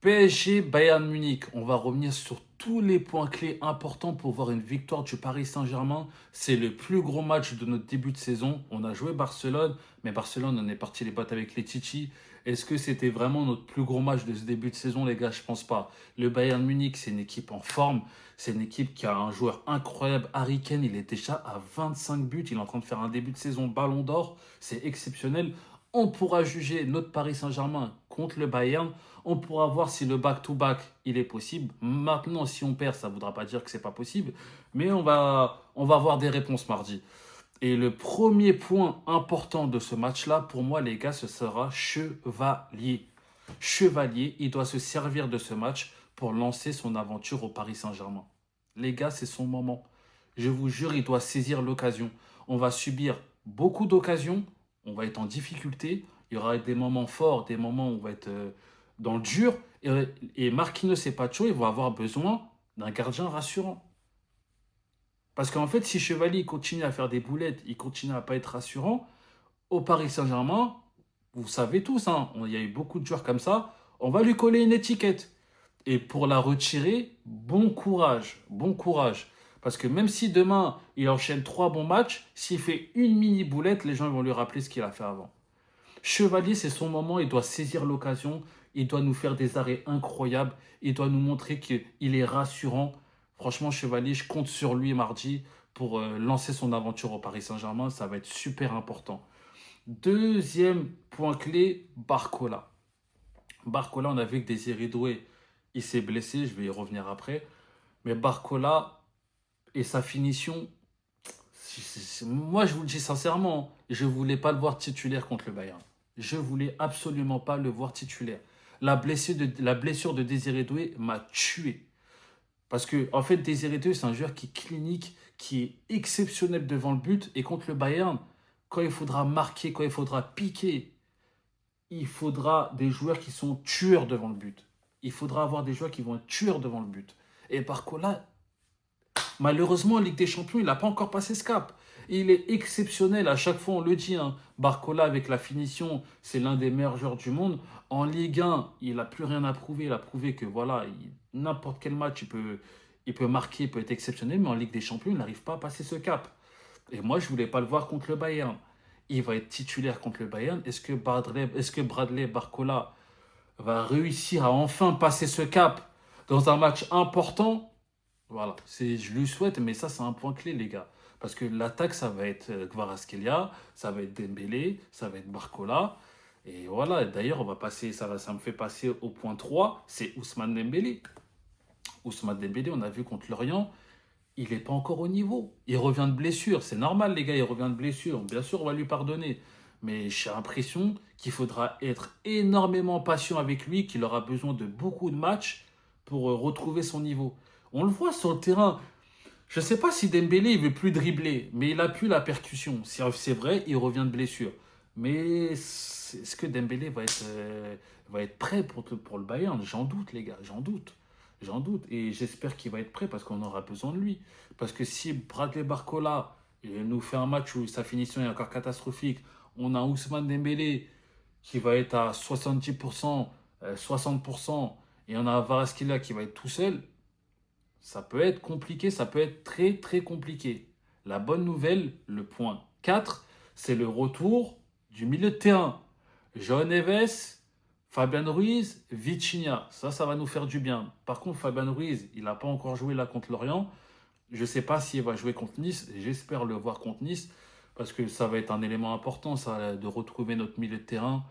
PSG, Bayern Munich. On va revenir sur tous les points clés importants pour voir une victoire du Paris Saint-Germain. C'est le plus gros match de notre début de saison. On a joué Barcelone, mais Barcelone, on est parti les battes avec les Titi. Est-ce que c'était vraiment notre plus gros match de ce début de saison, les gars? Je pense pas. Le Bayern Munich, c'est une équipe en forme. C'est une équipe qui a un joueur incroyable. Harry Kane, il est déjà à 25 buts. Il est en train de faire un début de saison Ballon d'Or. C'est exceptionnel. On pourra juger notre Paris Saint-Germain contre le Bayern. On pourra voir si le back-to-back, il est possible. Maintenant, si on perd, ça ne voudra pas dire que c'est pas possible. Mais on va avoir des réponses mardi. Et le premier point important de ce match-là, pour moi, les gars, ce sera Chevalier. Chevalier, il doit se servir de ce match pour lancer son aventure au Paris Saint-Germain. Les gars, c'est son moment. Je vous jure, il doit saisir l'occasion. On va subir beaucoup d'occasions. On va être en difficulté. Il y aura des moments forts, des moments où on va être dans le dur. Et Marquinhos et Pacho, ils vont avoir besoin d'un gardien rassurant. Parce qu'en fait, si Chevalier continue à faire des boulettes, il continue à ne pas être rassurant, au Paris Saint-Germain, vous savez tous, hein, il y a eu beaucoup de joueurs comme ça, on va lui coller une étiquette. Et pour la retirer, bon courage, bon courage. Parce que même si demain, il enchaîne 3 bons matchs, s'il fait une mini boulette, les gens vont lui rappeler ce qu'il a fait avant. Chevalier, c'est son moment, il doit saisir l'occasion, il doit nous faire des arrêts incroyables, il doit nous montrer qu'il est rassurant. Franchement, Chevalier, je compte sur lui mardi pour lancer son aventure au Paris Saint-Germain, ça va être super important. Deuxième point clé, Barcola. Barcola, on a vu que Désiré Doué, il s'est blessé, je vais y revenir après. Mais Barcola et sa finition, moi je vous le dis sincèrement, je ne voulais pas le voir titulaire contre le Bayern. Je voulais absolument pas le voir titulaire. La blessure de Désiré Doué m'a tué. Parce que, en fait, Désiré Doué, c'est un joueur qui est clinique, qui est exceptionnel devant le but. Et contre le Bayern, quand il faudra marquer, quand il faudra piquer, il faudra des joueurs qui sont tueurs devant le but. Il faudra avoir des joueurs qui vont être tueurs devant le but. Et Barcola, malheureusement, en Ligue des Champions, il n'a pas encore passé ce cap. Il est exceptionnel, à chaque fois on le dit. Hein. Barcola, avec la finition, c'est l'un des meilleurs joueurs du monde. En Ligue 1, il n'a plus rien à prouver. Il a prouvé que voilà, n'importe quel match, il peut marquer, il peut être exceptionnel. Mais en Ligue des Champions, il n'arrive pas à passer ce cap. Et moi, je ne voulais pas le voir contre le Bayern. Il va être titulaire contre le Bayern. Est-ce que Bradley Barcola va réussir à enfin passer ce cap dans un match important? Voilà, je lui souhaite, mais ça, c'est un point clé, les gars. Parce que l'attaque, ça va être Kvaratskhelia, ça va être Dembélé, ça va être Barcola. Et voilà, d'ailleurs, ça me fait passer au point 3, c'est Ousmane Dembélé. Ousmane Dembélé, on a vu contre Lorient, il n'est pas encore au niveau. Il revient de blessure, c'est normal, les gars, il revient de blessure. Bien sûr, on va lui pardonner. Mais j'ai l'impression qu'il faudra être énormément patient avec lui, qu'il aura besoin de beaucoup de matchs pour retrouver son niveau. On le voit sur le terrain. Je ne sais pas si Dembélé il veut plus dribbler, mais il a plus la percussion. C'est vrai, il revient de blessure. Mais est-ce que Dembélé va être prêt pour le Bayern? J'en doute, les gars, j'en doute. J'en doute. Et j'espère qu'il va être prêt parce qu'on aura besoin de lui. Parce que si Bradley Barcola nous fait un match où sa finition est encore catastrophique, on a Ousmane Dembélé qui va être à 70%, 60%, et on a Kvaratskhelia qui va être tout seul, ça peut être compliqué, ça peut être très très compliqué. La bonne nouvelle, le point 4, c'est le retour du milieu de terrain. João Neves, Fabian Ruiz, Vitinha. Ça va nous faire du bien. Par contre, Fabian Ruiz, il n'a pas encore joué là contre Lorient. Je ne sais pas s'il va jouer contre Nice. J'espère le voir contre Nice parce que ça va être un élément important, ça, de retrouver notre milieu de terrain.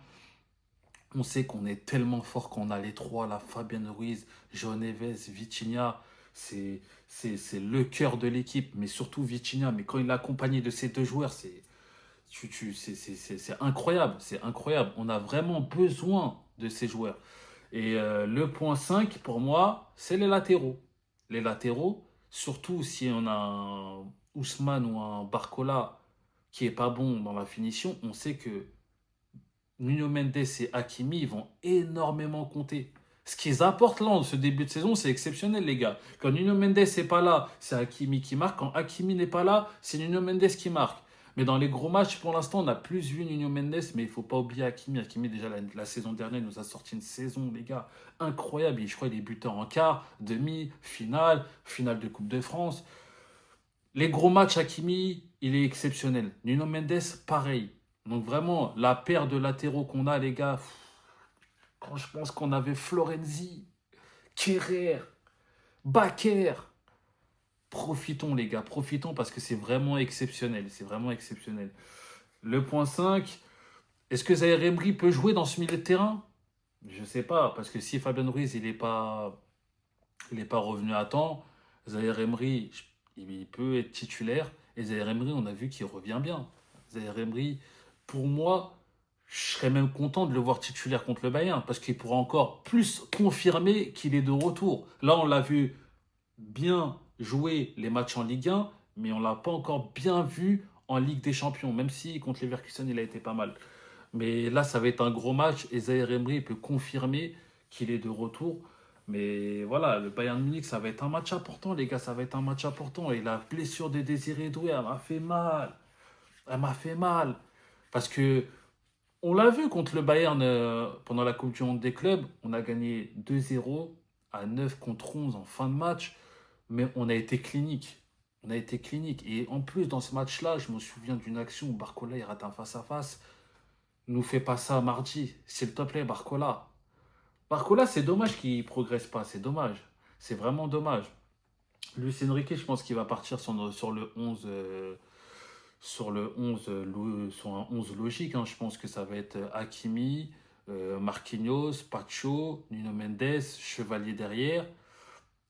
On sait qu'on est tellement fort qu'on a les trois, là, Fabian Ruiz, João Neves, Vitinha. C'est le cœur de l'équipe, mais surtout Vitinha. Mais quand il est accompagné de ces deux joueurs, c'est incroyable. C'est incroyable. On a vraiment besoin de ces joueurs. Et le point 5 pour moi, c'est les latéraux. Les latéraux, surtout si on a un Ousmane ou un Barcola qui est pas bon dans la finition, on sait que Nuno Mendes et Hakimi ils vont énormément compter. Ce qu'ils apportent là en ce début de saison, c'est exceptionnel, les gars. Quand Nuno Mendes n'est pas là, c'est Hakimi qui marque. Quand Hakimi n'est pas là, c'est Nuno Mendes qui marque. Mais dans les gros matchs, pour l'instant, on a plus vu Nuno Mendes, mais il ne faut pas oublier Hakimi. Hakimi, déjà, la saison dernière, il nous a sorti une saison, les gars, incroyable. Je crois qu'il est buteur en quart, demi, finale, finale de Coupe de France. Les gros matchs, Hakimi, il est exceptionnel. Nuno Mendes, pareil. Donc vraiment, la paire de latéraux qu'on a, les gars, quand je pense qu'on avait Florenzi, Kerrer, Bakker, profitons les gars, profitons parce que c'est vraiment exceptionnel. C'est vraiment exceptionnel. Le point 5, est-ce que Zaïre Emery peut jouer dans ce milieu de terrain? Je ne sais pas, parce que si Fabien Ruiz il est pas revenu à temps, Zaïre Emery, il peut être titulaire. Et Zaïre Emery, on a vu qu'il revient bien. Zaïre Emery, pour moi, je serais même content de le voir titulaire contre le Bayern, parce qu'il pourra encore plus confirmer qu'il est de retour. Là, on l'a vu bien jouer les matchs en Ligue 1, mais on ne l'a pas encore bien vu en Ligue des Champions, même si contre Leverkusen, il a été pas mal. Mais là, ça va être un gros match et Zaïre Emery peut confirmer qu'il est de retour. Mais voilà, le Bayern Munich, ça va être un match important, les gars, ça va être un match important. Et la blessure de Désiré Doué, elle m'a fait mal. Elle m'a fait mal. Parce que on l'a vu contre le Bayern pendant la Coupe du Monde des clubs. On a gagné 2-0 à 9 contre 11 en fin de match. Mais on a été clinique. On a été clinique. Et en plus, dans ce match-là, je me souviens d'une action où Barcola il rate un face-à-face. Nous fait pas ça mardi. S'il te plaît, Barcola. Barcola, c'est dommage qu'il progresse pas. C'est dommage. C'est vraiment dommage. Luis Enrique, je pense qu'il va partir sur le 11. Sur le 11, sur un 11 logique, hein. Je pense que ça va être Hakimi, Marquinhos, Pacho, Nuno Mendes, Chevalier derrière,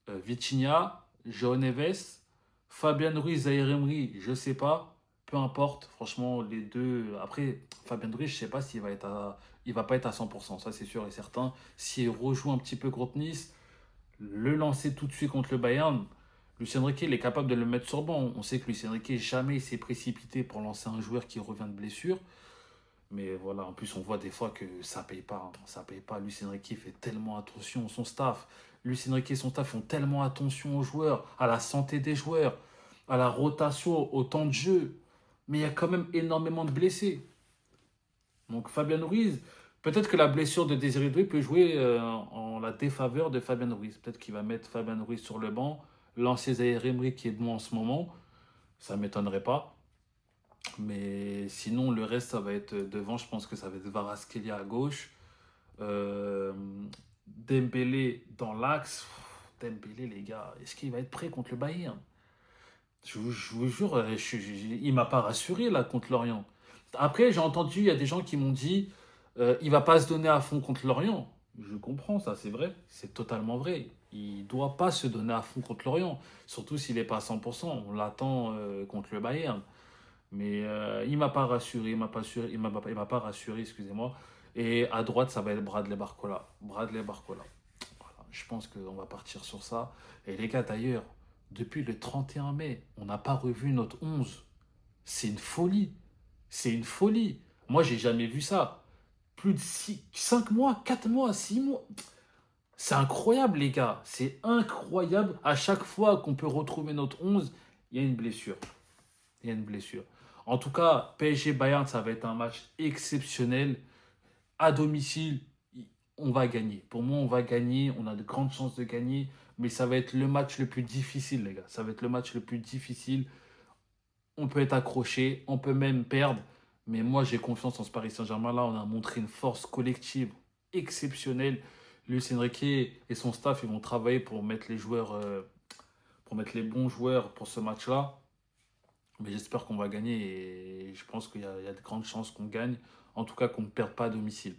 Vitinha, João Neves, Fabian Ruiz, Zaïre Emery, je sais pas. Peu importe, franchement, les deux. Après, Fabian Ruiz, je sais pas s'il va être il va pas être à 100%, ça c'est sûr et certain. S'il rejoue un petit peu contre Nice, le lancer tout de suite contre le Bayern, Lucien Riquet, il est capable de le mettre sur banc. On sait que Lucien Riquet, jamais il s'est précipité pour lancer un joueur qui revient de blessure. Mais voilà, en plus, on voit des fois que ça paye pas, hein. Ça paye pas. Lucien Riquet fait tellement attention, son staff. Lucien Riquet et son staff font tellement attention aux joueurs, à la santé des joueurs, à la rotation, au temps de jeu. Mais il y a quand même énormément de blessés. Donc Fabien Ruiz, peut-être que la blessure de Désiré Doué peut jouer en la défaveur de Fabien Ruiz. Peut-être qu'il va mettre Fabien Ruiz sur le banc, lancer Zaïre Emery qui est bon en ce moment. Ça ne m'étonnerait pas. Mais sinon, le reste, ça va être devant. Je pense que ça va être Kvaratskhelia à gauche. Euh, Dembélé dans l'axe. Dembélé, les gars, est-ce qu'il va être prêt contre le Bayern? Je vous jure, il m'a pas rassuré là contre Lorient. Après, j'ai entendu, il y a des gens qui m'ont dit il va pas se donner à fond contre Lorient. Je comprends ça, c'est vrai, c'est totalement vrai. Il doit pas se donner à fond contre Lorient, surtout s'il n'est pas à 100%. On l'attend contre le Bayern. Mais il m'a pas rassuré, il m'a pas rassuré, excusez-moi. Et à droite, ça va être Bradley Barcola. Bradley Barcola. Voilà, je pense qu'on va partir sur ça. Et les gars, d'ailleurs, depuis le 31 mai, on n'a pas revu notre 11. C'est une folie. C'est une folie. Moi, j'ai jamais vu ça. Plus de 5 mois, 4 mois, 6 mois. C'est incroyable, les gars. C'est incroyable. À chaque fois qu'on peut retrouver notre 11, il y a une blessure. Il y a une blessure. En tout cas, PSG Bayern, ça va être un match exceptionnel. À domicile, on va gagner. Pour moi, on va gagner. On a de grandes chances de gagner. Mais ça va être le match le plus difficile, les gars. Ça va être le match le plus difficile. On peut être accroché, on peut même perdre. Mais moi, j'ai confiance en ce Paris Saint-Germain. Là, on a montré une force collective exceptionnelle. Luis Enrique et son staff, ils vont travailler pour mettre les joueurs, pour mettre les bons joueurs pour ce match-là. Mais j'espère qu'on va gagner et je pense qu'il y a de grandes chances qu'on gagne. En tout cas, qu'on ne perde pas à domicile.